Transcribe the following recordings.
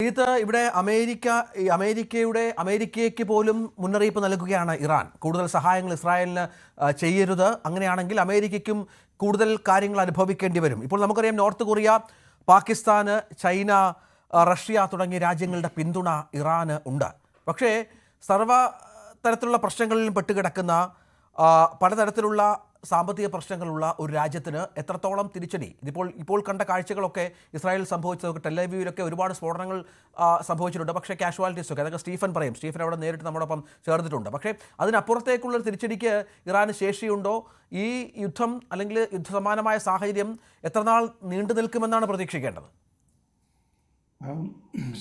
ഇത് ഇവിടെ അമേരിക്കയ്ക്ക് പോലും മുന്നറിയിപ്പ് നൽകുകയാണ് ഇറാൻ. കൂടുതൽ സഹായങ്ങൾ ഇസ്രായേലിന് ചെയ്യരുത്, അങ്ങനെയാണെങ്കിൽ അമേരിക്കയ്ക്കും കൂടുതൽ കാര്യങ്ങൾ അനുഭവിക്കേണ്ടി വരും. ഇപ്പോൾ നമുക്കറിയാം നോർത്ത് കൊറിയ, പാകിസ്ഥാന്, ചൈന, റഷ്യ തുടങ്ങിയ രാജ്യങ്ങളുടെ പിന്തുണ ഇറാന് ഉണ്ട്. പക്ഷേ തരത്തിലുള്ള പ്രശ്നങ്ങളിലും പെട്ടുകിടക്കുന്ന പലതരത്തിലുള്ള സാമ്പത്തിക പ്രശ്നങ്ങളുള്ള ഒരു രാജ്യത്തിന് എത്രത്തോളം തിരിച്ചടി ഇപ്പോൾ കണ്ട കാഴ്ചകളൊക്കെ ഇസ്രായേൽ സംഭവിച്ചതൊക്കെ ടെലവീവിലൊക്കെ ഒരുപാട് സ്ഫോടനങ്ങൾ സംഭവിച്ചിട്ടുണ്ട്. പക്ഷേ കാഷ്വാലിറ്റീസൊക്കെ അതൊക്കെ സ്റ്റീഫൻ അവിടെ നേരിട്ട് നമ്മോടൊപ്പം ചേർന്നിട്ടുണ്ട്. പക്ഷേ അതിനപ്പുറത്തേക്കുള്ളൊരു തിരിച്ചടിക്ക് ഇറാന് ശേഷിയുണ്ടോ? ഈ യുദ്ധം അല്ലെങ്കിൽ യുദ്ധസമാനമായ സാഹചര്യം എത്രനാൾ നീണ്ടു നിൽക്കുമെന്നാണ് പ്രതീക്ഷിക്കേണ്ടത്?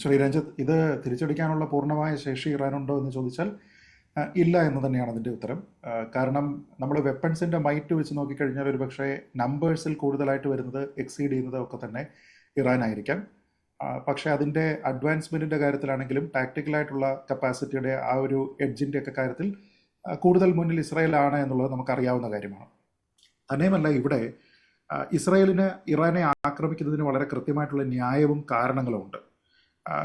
ശ്രീ രഞ്ജിത്ത്, ഇത് തിരിച്ചടിക്കാനുള്ള പൂർണ്ണമായ ശേഷി ഇറാനുണ്ടോ എന്ന് ചോദിച്ചാൽ ഇല്ല എന്ന് തന്നെയാണ് അതിൻ്റെ ഉത്തരം. കാരണം നമ്മൾ വെപ്പൺസിൻ്റെ മൈറ്റ് വെച്ച് നോക്കിക്കഴിഞ്ഞാൽ ഒരു പക്ഷേ നമ്പേഴ്സിൽ കൂടുതലായിട്ട് വരുന്നത് എക്സീഡ് ചെയ്യുന്നത് ഒക്കെ തന്നെ ഇറാനായിരിക്കാം. പക്ഷേ അതിൻ്റെ അഡ്വാൻസ്മെൻറ്റിൻ്റെ കാര്യത്തിലാണെങ്കിലും ടാക്ടിക്കലായിട്ടുള്ള കപ്പാസിറ്റിയുടെ ആ ഒരു എഡ്ജിൻ്റെ ഒക്കെ കാര്യത്തിൽ കൂടുതൽ മുന്നിൽ ഇസ്രായേലാണ് എന്നുള്ളത് നമുക്കറിയാവുന്ന കാര്യമാണ്. തന്നെയുമല്ല, ഇവിടെ ഇസ്രായേലിന് ഇറാനെ ആക്രമിക്കുന്നതിന് വളരെ കൃത്യമായിട്ടുള്ള ന്യായവും കാരണങ്ങളും ഉണ്ട്.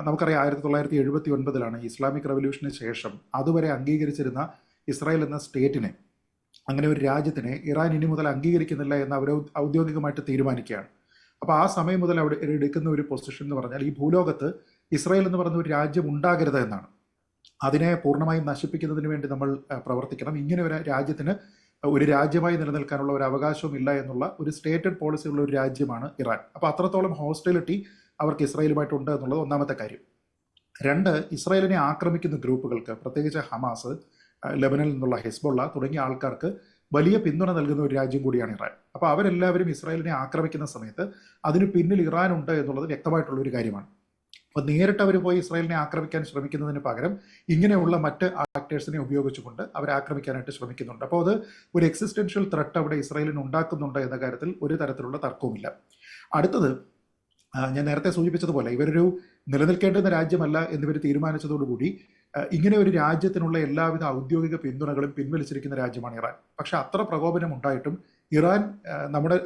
നമുക്കറിയാം 1979 ഇസ്ലാമിക് റവല്യൂഷന് ശേഷം അതുവരെ അംഗീകരിച്ചിരുന്ന ഇസ്രായേൽ എന്ന സ്റ്റേറ്റിനെ, അങ്ങനെ ഒരു രാജ്യത്തിനെ ഇറാൻ ഇനി മുതൽ അംഗീകരിക്കുന്നില്ല എന്ന് അവർ ഔദ്യോഗികമായിട്ട് തീരുമാനിക്കുകയാണ്. അപ്പോൾ ആ സമയം മുതൽ അവിടെ എടുക്കുന്ന ഒരു പൊസിഷൻ എന്ന് പറഞ്ഞാൽ ഈ ഭൂലോകത്ത് ഇസ്രായേൽ എന്ന് പറയുന്ന ഒരു രാജ്യം ഉണ്ടാകരുത് എന്നാണ്. അതിനെ പൂർണ്ണമായും നശിപ്പിക്കുന്നതിന് വേണ്ടി നമ്മൾ പ്രവർത്തിക്കണം. ഇങ്ങനെ ഒരു രാജ്യത്തിന് ഒരു രാജ്യമായി നിലനിൽക്കാനുള്ള ഒരു അവകാശവും ഇല്ല എന്നുള്ള ഒരു സ്റ്റേറ്റഡ് പോളിസി ഉള്ള ഒരു രാജ്യമാണ് ഇറാൻ. അപ്പോൾ അത്രത്തോളം ഹോസ്റ്റിലിറ്റി അവർക്ക് ഇസ്രായേലുമായിട്ടുണ്ട് എന്നുള്ളത് ഒന്നാമത്തെ കാര്യം. രണ്ട്, ഇസ്രായേലിനെ ആക്രമിക്കുന്ന ഗ്രൂപ്പുകൾക്ക്, പ്രത്യേകിച്ച് ഹമാസ്, ലെബനനിൽ നിന്നുള്ള ഹിസ്ബുള്ള തുടങ്ങിയ ആൾക്കാർക്ക് വലിയ പിന്തുണ നൽകുന്ന ഒരു രാജ്യം കൂടിയാണ് ഇറാൻ. അപ്പോൾ അവരെല്ലാവരും ഇസ്രായേലിനെ ആക്രമിക്കുന്ന സമയത്ത് അതിന് പിന്നിൽ ഇറാൻ ഉണ്ട് എന്നുള്ളത് വ്യക്തമായിട്ടുള്ള ഒരു കാര്യമാണ്. അപ്പോൾ നേരിട്ട് അവർ പോയി ഇസ്രായേലിനെ ആക്രമിക്കാൻ ശ്രമിക്കുന്നതിന് പകരം ഇങ്ങനെയുള്ള മറ്റ് ആക്ടേഴ്സിനെ ഉപയോഗിച്ചുകൊണ്ട് അവരെ ആക്രമിക്കാനായിട്ട് ശ്രമിക്കുന്നുണ്ട്. അപ്പോൾ അത് ഒരു എക്സിസ്റ്റൻഷ്യൽ ത്രെട്ട് അവിടെ ഇസ്രായേലിന് ഉണ്ടാക്കുന്നുണ്ട് എന്ന കാര്യത്തിൽ ഒരു തരത്തിലുള്ള തർക്കവുമില്ല. അടുത്തത്, ഞാൻ നേരത്തെ സൂചിപ്പിച്ചതുപോലെ ഇവരൊരു നിലനിൽക്കേണ്ടുന്ന രാജ്യമല്ല എന്നിവർ തീരുമാനിച്ചതോടുകൂടി ഇങ്ങനെ ഒരു രാജ്യത്തിനുള്ള എല്ലാവിധ ഔദ്യോഗിക പിന്തുണകളും പിൻവലിച്ചിരിക്കുന്ന രാജ്യമാണ് ഇറാൻ. പക്ഷെ അത്ര പ്രകോപനം ഉണ്ടായിട്ടും ഇറാൻ നമ്മുടെ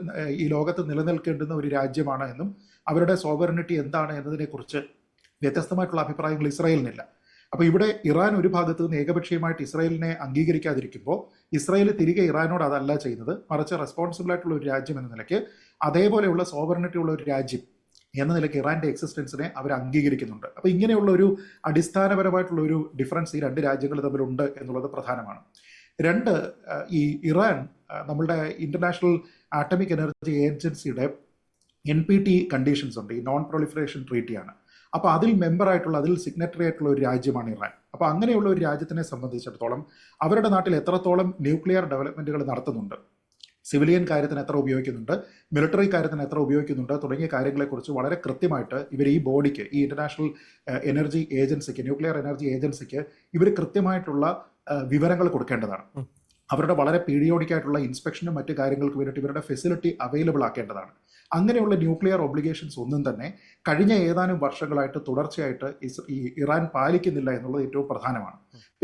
ഈ ലോകത്ത് നിലനിൽക്കേണ്ടുന്ന ഒരു രാജ്യമാണ് എന്നും അവരുടെ സോവറിനിറ്റി എന്താണ് എന്നതിനെക്കുറിച്ച് വ്യത്യസ്തമായിട്ടുള്ള അഭിപ്രായങ്ങൾ ഇസ്രായേലിനില്ല. അപ്പോൾ ഇവിടെ ഇറാൻ ഒരു ഭാഗത്ത് നിന്ന് ഏകപക്ഷീയമായിട്ട് ഇസ്രായേലിനെ അംഗീകരിക്കാതിരിക്കുമ്പോൾ ഇസ്രായേൽ തിരികെ ഇറാനോട് അതല്ല ചെയ്യുന്നത്, മറിച്ച് റെസ്പോൺസിബിൾ ആയിട്ടുള്ള ഒരു രാജ്യം എന്ന നിലയ്ക്ക്, അതേപോലെയുള്ള സോവറിനിറ്റി ഉള്ള ഒരു രാജ്യം എന്ന നിലയ്ക്ക് ഇറാൻ്റെ എക്സിസ്റ്റൻസിനെ അവർ അംഗീകരിക്കുന്നുണ്ട്. അപ്പോൾ ഇങ്ങനെയുള്ള ഒരു അടിസ്ഥാനപരമായിട്ടുള്ള ഒരു ഡിഫറൻസ് ഈ രണ്ട് രാജ്യങ്ങൾ തമ്മിലുണ്ട് എന്നുള്ളത് പ്രധാനമാണ്. രണ്ട്, ഈ ഇറാൻ നമ്മളുടെ ഇന്റർനാഷണൽ ആറ്റമിക് എനർജി ഏജൻസിയുടെ NPT കണ്ടീഷൻസ് ഉണ്ട്, ഈ നോൺ പ്രൊളിഫറേഷൻ ട്രീറ്റിയാണ്. അപ്പോൾ അതിൽ മെമ്പറായിട്ടുള്ള, അതിൽ സിഗ്നറ്ററി ആയിട്ടുള്ള ഒരു രാജ്യമാണ് ഇറാൻ. അപ്പോൾ അങ്ങനെയുള്ള ഒരു രാജ്യത്തിനെ സംബന്ധിച്ചിടത്തോളം അവരുടെ നാട്ടിൽ എത്രത്തോളം ന്യൂക്ലിയർ ഡെവലപ്മെൻറ്റുകൾ നടത്തുന്നുണ്ട്, സിവിലിയൻ കാര്യത്തിന് എത്ര ഉപയോഗിക്കുന്നുണ്ട്, മിലിറ്ററി കാര്യത്തിന് എത്ര ഉപയോഗിക്കുന്നുണ്ട് തുടങ്ങിയ കാര്യങ്ങളെക്കുറിച്ച് വളരെ കൃത്യമായിട്ട് ഇവർ ഈ ബോഡിക്ക്, ഈ ഇന്റർനാഷണൽ എനർജി ഏജൻസിക്ക്, ന്യൂക്ലിയർ എനർജി ഏജൻസിക്ക് ഇവർ കൃത്യമായിട്ടുള്ള വിവരങ്ങൾ കൊടുക്കേണ്ടതാണ്. അവരുടെ വളരെ പീരിയോഡിക് ആയിട്ടുള്ള ഇൻസ്പെക്ഷനും മറ്റു കാര്യങ്ങൾക്ക് വേണ്ടിയിട്ട് ഇവരുടെ ഫെസിലിറ്റി അവൈലബിൾ ആക്കേണ്ടതാണ്. അങ്ങനെയുള്ള ന്യൂക്ലിയർ ഒബ്ലിഗേഷൻസ് ഒന്നും തന്നെ കഴിഞ്ഞ ഏതാനും വർഷങ്ങളായിട്ട് തുടർച്ചയായിട്ട് ഈ ഇറാൻ പാലിക്കുന്നില്ല എന്നുള്ളത് ഏറ്റവും പ്രധാനമാണ്.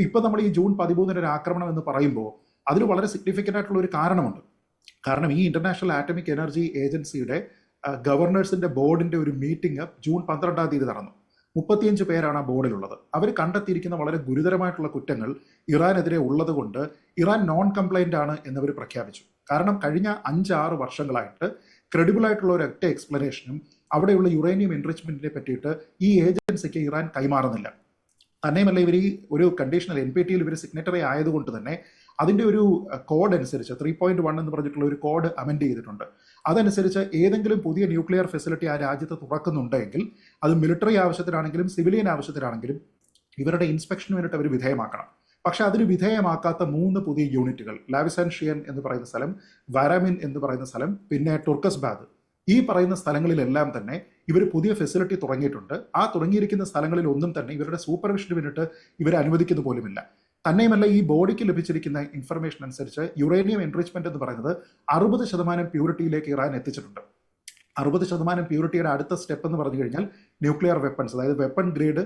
ഇപ്പോൾ നമ്മൾ ഈ ജൂൺ 13 ഒരു ആക്രമണം എന്ന് പറയുമ്പോൾ അതിന് വളരെ സിഗ്നിഫിക്കൻ്റ് ആയിട്ടുള്ള ഒരു കാരണമുണ്ട്. കാരണം ഈ ഇന്റർനാഷണൽ ആറ്റമിക് എനർജി ഏജൻസിയുടെ ഗവർണേഴ്സിന്റെ ബോർഡിന്റെ ഒരു മീറ്റിംഗ് ജൂൺ 12 നടന്നു. 35 പേരാണ് ആ ബോർഡിലുള്ളത്. അവർ കണ്ടെത്തിയിരിക്കുന്ന വളരെ ഗുരുതരമായിട്ടുള്ള കുറ്റങ്ങൾ ഇറാനെതിരെ ഉള്ളത് കൊണ്ട് ഇറാൻ നോൺ കംപ്ലൈന്റ് ആണ് എന്നവർ പ്രഖ്യാപിച്ചു. കാരണം കഴിഞ്ഞ 5-6 വർഷങ്ങളായിട്ട് ക്രെഡിബിൾ ആയിട്ടുള്ള ഒരു ഒറ്റ എക്സ്പ്ലനേഷനും അവിടെയുള്ള യുറേനിയം എൻറിച്ച്മെന്റിനെ പറ്റിയിട്ട് ഈ ഏജൻസിക്ക് ഇറാൻ കൈമാറുന്നില്ല. തന്നെയുമല്ല, ഇവർ ഈ ഒരു കണ്ടീഷണൽ NPTയിൽ ഇവർ സിഗ്നറ്ററി ആയതുകൊണ്ട് തന്നെ അതിൻ്റെ ഒരു കോഡ് അനുസരിച്ച് 3.1 എന്ന് പറഞ്ഞിട്ടുള്ള ഒരു കോഡ് അമെൻഡ് ചെയ്തിട്ടുണ്ട്. അതനുസരിച്ച് ഏതെങ്കിലും പുതിയ ന്യൂക്ലിയർ ഫെസിലിറ്റി ആ രാജ്യത്ത് തുറക്കുന്നുണ്ടെങ്കിൽ അത് മിലിറ്ററി ആവശ്യത്തിനാണെങ്കിലും സിവിലിയൻ ആവശ്യത്തിനാണെങ്കിലും ഇവരുടെ ഇൻസ്പെക്ഷന് വേണ്ടിയിട്ട് അവർ വിധേയമാക്കണം. പക്ഷെ അതിന് വിധേയമാക്കാത്ത 3 പുതിയ യൂണിറ്റുകൾ, ലാവിസാൻഷിയൻ എന്ന് പറയുന്ന സ്ഥലം, വാരാമിൻ എന്ന് പറയുന്ന സ്ഥലം, പിന്നെ തുർക്കസ്ബാദ്, ഈ പറയുന്ന സ്ഥലങ്ങളിലെല്ലാം തന്നെ ഇവർ പുതിയ ഫെസിലിറ്റി തുടങ്ങിയിട്ടുണ്ട്. ആ തുടങ്ങിയിരിക്കുന്ന സ്ഥലങ്ങളിൽ ഒന്നും തന്നെ ഇവരുടെ സൂപ്പർവിഷന് വേണ്ടിയിട്ട് ഇവരെ അനുവദിക്കുന്ന പോലുമില്ല. തന്നെയുമല്ല, ഈ ബോഡിക്ക് ലഭിച്ചിരിക്കുന്ന ഇൻഫർമേഷൻ അനുസരിച്ച് യുറേനിയം എൻറിച്ച്മെന്റ് എന്ന് പറയുന്നത് 60% പ്യൂരിറ്റിയിലേക്ക് ഇറാൻ എത്തിച്ചിട്ടുണ്ട്. 60% പ്യൂരിറ്റിയുടെ അടുത്ത സ്റ്റെപ്പ് എന്ന് പറഞ്ഞു കഴിഞ്ഞാൽ ന്യൂക്ലിയർ വെപ്പൺസ്, അതായത് വെപ്പൺ ഗ്രേഡ്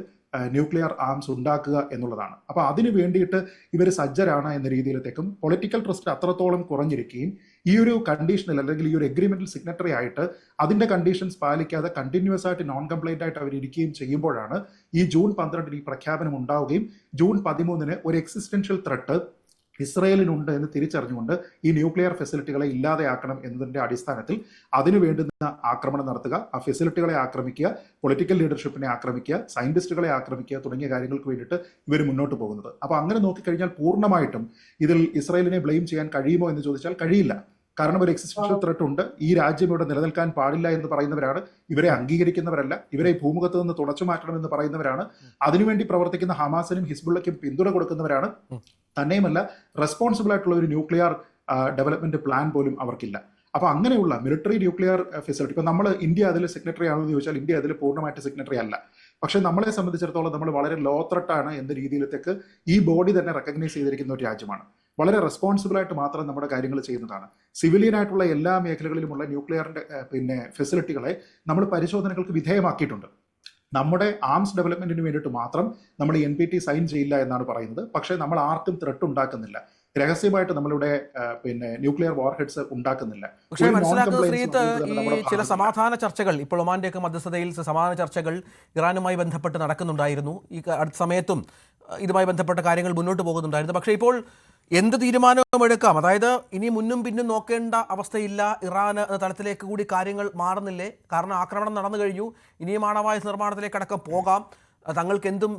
ന്യൂക്ലിയർ ആംസ് ഉണ്ടാക്കുക എന്നുള്ളതാണ്. അപ്പോൾ അതിന് വേണ്ടിയിട്ട് ഇവർ സജ്ജരാണ് എന്ന രീതിയിലത്തേക്കും പൊളിറ്റിക്കൽ ട്രസ്റ്റ് അത്രത്തോളം കുറഞ്ഞിരിക്കുകയും ഈ ഒരു കണ്ടീഷനിൽ അല്ലെങ്കിൽ ഈ ഒരു എഗ്രിമെന്റിൽ സിഗ്നറ്ററി ആയിട്ട് അതിന്റെ കണ്ടീഷൻസ് പാലിക്കാതെ കണ്ടിന്യൂസ് ആയിട്ട് നോൺ കംപ്ലൈന്റ് ആയിട്ട് അവർ ഇരിക്കുകയും ചെയ്യുമ്പോഴാണ് ഈ ജൂൺ 12 ഈ പ്രഖ്യാപനം ഉണ്ടാവുകയും ജൂൺ 13 ഒരു എക്സിസ്റ്റൻഷ്യൽ ത്രെട്ട് ഇസ്രയേലിനുണ്ട് എന്ന് തിരിച്ചറിഞ്ഞുകൊണ്ട് ഈ ന്യൂക്ലിയർ ഫെസിലിറ്റികളെ ഇല്ലാതെയാക്കണം എന്നതിന്റെ അടിസ്ഥാനത്തിൽ അതിനു വേണ്ടുന്ന ആക്രമണം നടത്തുക, ആ ഫെസിലിറ്റികളെ ആക്രമിക്കുക, പൊളിറ്റിക്കൽ ലീഡർഷിപ്പിനെ ആക്രമിക്കുക, സയന്റിസ്റ്റുകളെ ആക്രമിക്കുക തുടങ്ങിയ കാര്യങ്ങൾക്ക് വേണ്ടിയിട്ട് ഇവർ മുന്നോട്ട് പോകുന്നത്. അപ്പോൾ അങ്ങനെ നോക്കിക്കഴിഞ്ഞാൽ പൂർണ്ണമായിട്ടും ഇതിൽ ഇസ്രയേലിനെ ബ്ലെയിം ചെയ്യാൻ കഴിയുമോ എന്ന് ചോദിച്ചാൽ കഴിയില്ല. കാരണം ഒരു എക്സിസ്റ്റൻഷ്യൽ ത്രെട്ട് ഉണ്ട്. ഈ രാജ്യം ഇവിടെ നിലനിൽക്കാൻ പാടില്ല എന്ന് പറയുന്നവരാണ്, ഇവരെ അംഗീകരിക്കുന്നവരല്ല, ഇവരെ ഭൂമുഖത്ത് നിന്ന് തുടച്ചു മാറ്റണമെന്ന് പറയുന്നവരാണ്, അതിനുവേണ്ടി പ്രവർത്തിക്കുന്ന ഹമാസിനും ഹിസ്ബുള്ളയ്ക്കും പിന്തുണ കൊടുക്കുന്നവരാണ്. തന്നെയുമല്ല റെസ്പോൺസിബിൾ ആയിട്ടുള്ള ഒരു ന്യൂക്ലിയർ ഡെവലപ്മെന്റ് പ്ലാൻ പോലും അവർക്കില്ല. അപ്പൊ അങ്ങനെയുള്ള മിലിറ്ററി ന്യൂക്ലിയർ ഫെസിലിറ്റി, ഇപ്പൊ നമ്മൾ ഇന്ത്യ അതിൽ സിഗ്നറ്ററി ആണെന്ന് ചോദിച്ചാൽ ഇന്ത്യ അതിൽ പൂർണ്ണമായിട്ട് സിഗ്നറ്ററി അല്ല. പക്ഷെ നമ്മളെ സംബന്ധിച്ചിടത്തോളം നമ്മൾ വളരെ ലോ ത്രെട്ടാണ് എന്ന രീതിയിലേക്ക് ഈ ബോഡി തന്നെ റെക്കഗ്നൈസ് ചെയ്തിരിക്കുന്ന ഒരു രാജ്യമാണ്. വളരെ റെസ്പോൺസിബിൾ ആയിട്ട് മാത്രം നമ്മുടെ കാര്യങ്ങൾ ചെയ്യുന്നതാണ്. സിവിലിയൻ ആയിട്ടുള്ള എല്ലാ മേഖലകളിലുമുള്ള ന്യൂക്ലിയറിന്റെ ഫെസിലിറ്റികളെ നമ്മൾ പരിശോധനകൾക്ക് വിധേയമാക്കിയിട്ടുണ്ട്. നമ്മുടെ ആംസ് ഡെവലപ്മെന്റിന് വേണ്ടിയിട്ട് മാത്രം നമ്മൾ NPT സൈൻ ചെയ്യില്ല എന്നാണ് പറയുന്നത്. പക്ഷേ നമ്മൾ ആർക്കും ത്രെട്ട് ഉണ്ടാക്കുന്നില്ല, രഹസ്യമായിട്ട് നമ്മളിവിടെ ന്യൂക്ലിയർ വാർഹെഡ്സ് ഉണ്ടാക്കുന്നില്ല. പക്ഷേ മനസ്സിലാക്കുന്ന ശ്രീത്ത്, ഈ ചില സമാധാന ചർച്ചകൾ ഇപ്പോൾ ഒമാന്റെയൊക്കെ മധ്യസ്ഥതയിൽ സമാധാന ചർച്ചകൾ ഇറാനുമായി ബന്ധപ്പെട്ട് നടക്കുന്നുണ്ടായിരുന്നു. ഈ അടുത്ത സമയത്തും ഇതുമായി ബന്ധപ്പെട്ട കാര്യങ്ങൾ മുന്നോട്ട് പോകുന്നുണ്ടായിരുന്നു. പക്ഷേ ഇപ്പോൾ എന്ത് തീരുമാനവും എടുക്കാം, അതായത് ഇനി മുന്നും പിന്നും നോക്കേണ്ട അവസ്ഥയില്ല ഇറാൻ എന്ന തലത്തിലേക്ക് കൂടി കാര്യങ്ങൾ മാറുന്നില്ലേ? കാരണം ആക്രമണം നടന്നു കഴിഞ്ഞു, ഇനിയും ആണവായുധ നിർമ്മാണത്തിലേക്ക് അടക്കം പോകാം, തങ്ങൾക്ക് എന്തും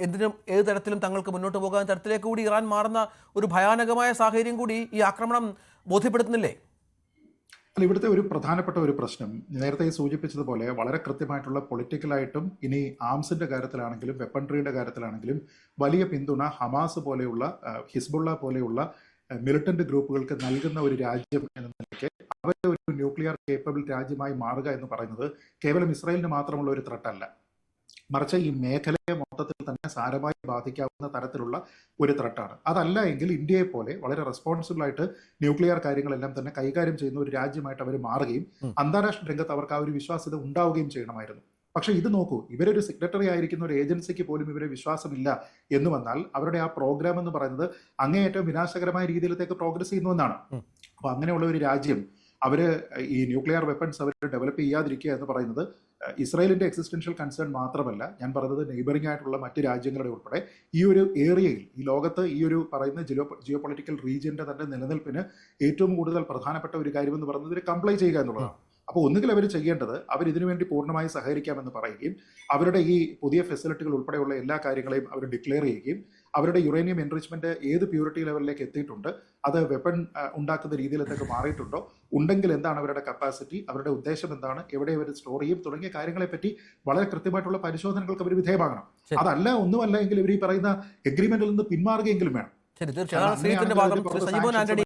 എന്തിനും ഏത് തരത്തിലും തങ്ങൾക്ക് മുന്നോട്ട് പോകാൻ തരത്തിലേക്ക് കൂടി ഇറാൻ മാറുന്ന ഒരു ഭയാനകമായ സാഹചര്യം കൂടി ഈ ആക്രമണം ബോധ്യപ്പെടുത്തുന്നില്ലേ? അല്ല, ഇവിടുത്തെ ഒരു പ്രധാനപ്പെട്ട ഒരു പ്രശ്നം നേരത്തെ സൂചിപ്പിച്ചതുപോലെ വളരെ കൃത്യമായിട്ടുള്ള പൊളിറ്റിക്കലായിട്ടും ഇനി ആംസിന്റെ കാര്യത്തിലാണെങ്കിലും വെപ്പൺട്രിയുടെ കാര്യത്തിലാണെങ്കിലും വലിയ പിന്തുണ ഹമാസ് പോലെയുള്ള ഹിസ്ബുള്ള പോലെയുള്ള മിലിറ്റന്റ് ഗ്രൂപ്പുകൾക്ക് നൽകുന്ന ഒരു രാജ്യം എന്ന നിലയ്ക്ക് അവരെ ഒരു ന്യൂക്ലിയർ കേപ്പബിൾ രാജ്യമായി മാറുക എന്ന് പറയുന്നത് കേവലം ഇസ്രായേലിന് മാത്രമുള്ള ഒരു ത്രെട്ടല്ല, മറിച്ച് ഈ മേഖലയെ മൊത്തത്തിൽ തന്നെ സാരമായി ബാധിക്കാവുന്ന തരത്തിലുള്ള ഒരു ത്രെട്ടാണ്. അതല്ല എങ്കിൽ ഇന്ത്യയെ പോലെ വളരെ റെസ്പോൺസിബിൾ ആയിട്ട് ന്യൂക്ലിയർ കാര്യങ്ങളെല്ലാം തന്നെ കൈകാര്യം ചെയ്യുന്ന ഒരു രാജ്യമായിട്ട് അവർ മാറുകയും അന്താരാഷ്ട്ര രംഗത്ത് അവർക്ക് ആ ഒരു വിശ്വാസ്യത ഉണ്ടാവുകയും ചെയ്യണമായിരുന്നു. പക്ഷെ ഇത് നോക്കൂ, ഇവരൊരു സെക്രട്ടറി ആയിരിക്കുന്ന ഒരു ഏജൻസിക്ക് പോലും ഇവരെ വിശ്വാസമില്ല എന്ന് വന്നാൽ അവരുടെ ആ പ്രോഗ്രാം എന്ന് പറയുന്നത് അങ്ങേയറ്റം വിനാശകരമായ രീതിയിലേക്ക് പ്രോഗ്രസ് ചെയ്യുന്നുവെന്നാണ്. അപ്പൊ അങ്ങനെയുള്ള ഒരു രാജ്യം അവര് ഈ ന്യൂക്ലിയർ വെപ്പൺസ് അവർ ഡെവലപ്പ് ചെയ്യാതിരിക്കുക എന്ന് പറയുന്നത് ഇസ്രായേലിന്റെ എക്സിസ്റ്റൻഷ്യൽ കൺസേൺ മാത്രമല്ല, ഞാൻ പറഞ്ഞത് നെയ്ബറിംഗ് ആയിട്ടുള്ള മറ്റ് രാജ്യങ്ങളുടെ ഉൾപ്പെടെ ഈ ഒരു ഏരിയയിൽ, ഈ ലോകത്ത് ഈ ഒരു പറയുന്ന ജിയോ പൊളിറ്റിക്കൽ റീജിയന്റെ തന്നെ നിലനിൽപ്പിന് ഏറ്റവും കൂടുതൽ പ്രധാനപ്പെട്ട ഒരു കാര്യം എന്ന് പറയുന്നത് ഇവർ കംപ്ലൈ ചെയ്യുക എന്നുള്ളതാണ്. അപ്പോൾ ഒന്നുകിൽ അവർ ചെയ്യേണ്ടത് അവർ ഇതിനുവേണ്ടി പൂർണ്ണമായി സഹകരിക്കാമെന്ന് പറയുകയും അവരുടെ ഈ പുതിയ ഫെസിലിറ്റികൾ ഉൾപ്പെടെയുള്ള എല്ലാ കാര്യങ്ങളെയും അവർ ഡിക്ലെയർ ചെയ്യുകയും അവരുടെ യുറേനിയം എൻറിച്ച്മെന്റ് ഏത് പ്യൂരിറ്റി ലെവലിലേക്ക് എത്തിയിട്ടുണ്ട്, അത് വെപ്പൺ ഉണ്ടാക്കുന്ന രീതിയിലേക്ക് മാറിയിട്ടുണ്ടോ, ഉണ്ടെങ്കിൽ എന്താണ് അവരുടെ കപ്പാസിറ്റി, അവരുടെ ഉദ്ദേശം എന്താണ്, എവിടെ അവർ സ്റ്റോർ ചെയ്യും തുടങ്ങിയ കാര്യങ്ങളെപ്പറ്റി വളരെ കൃത്യമായിട്ടുള്ള പരിശോധനകൾക്ക് അവർ വിധേയമാകണം. അതല്ല ഒന്നുമല്ല എങ്കിൽ ഇവർ ഈ പറയുന്ന എഗ്രിമെന്റിൽ നിന്ന് പിന്മാറുകയെങ്കിലും വേണം. ശരി, തീർച്ചയായും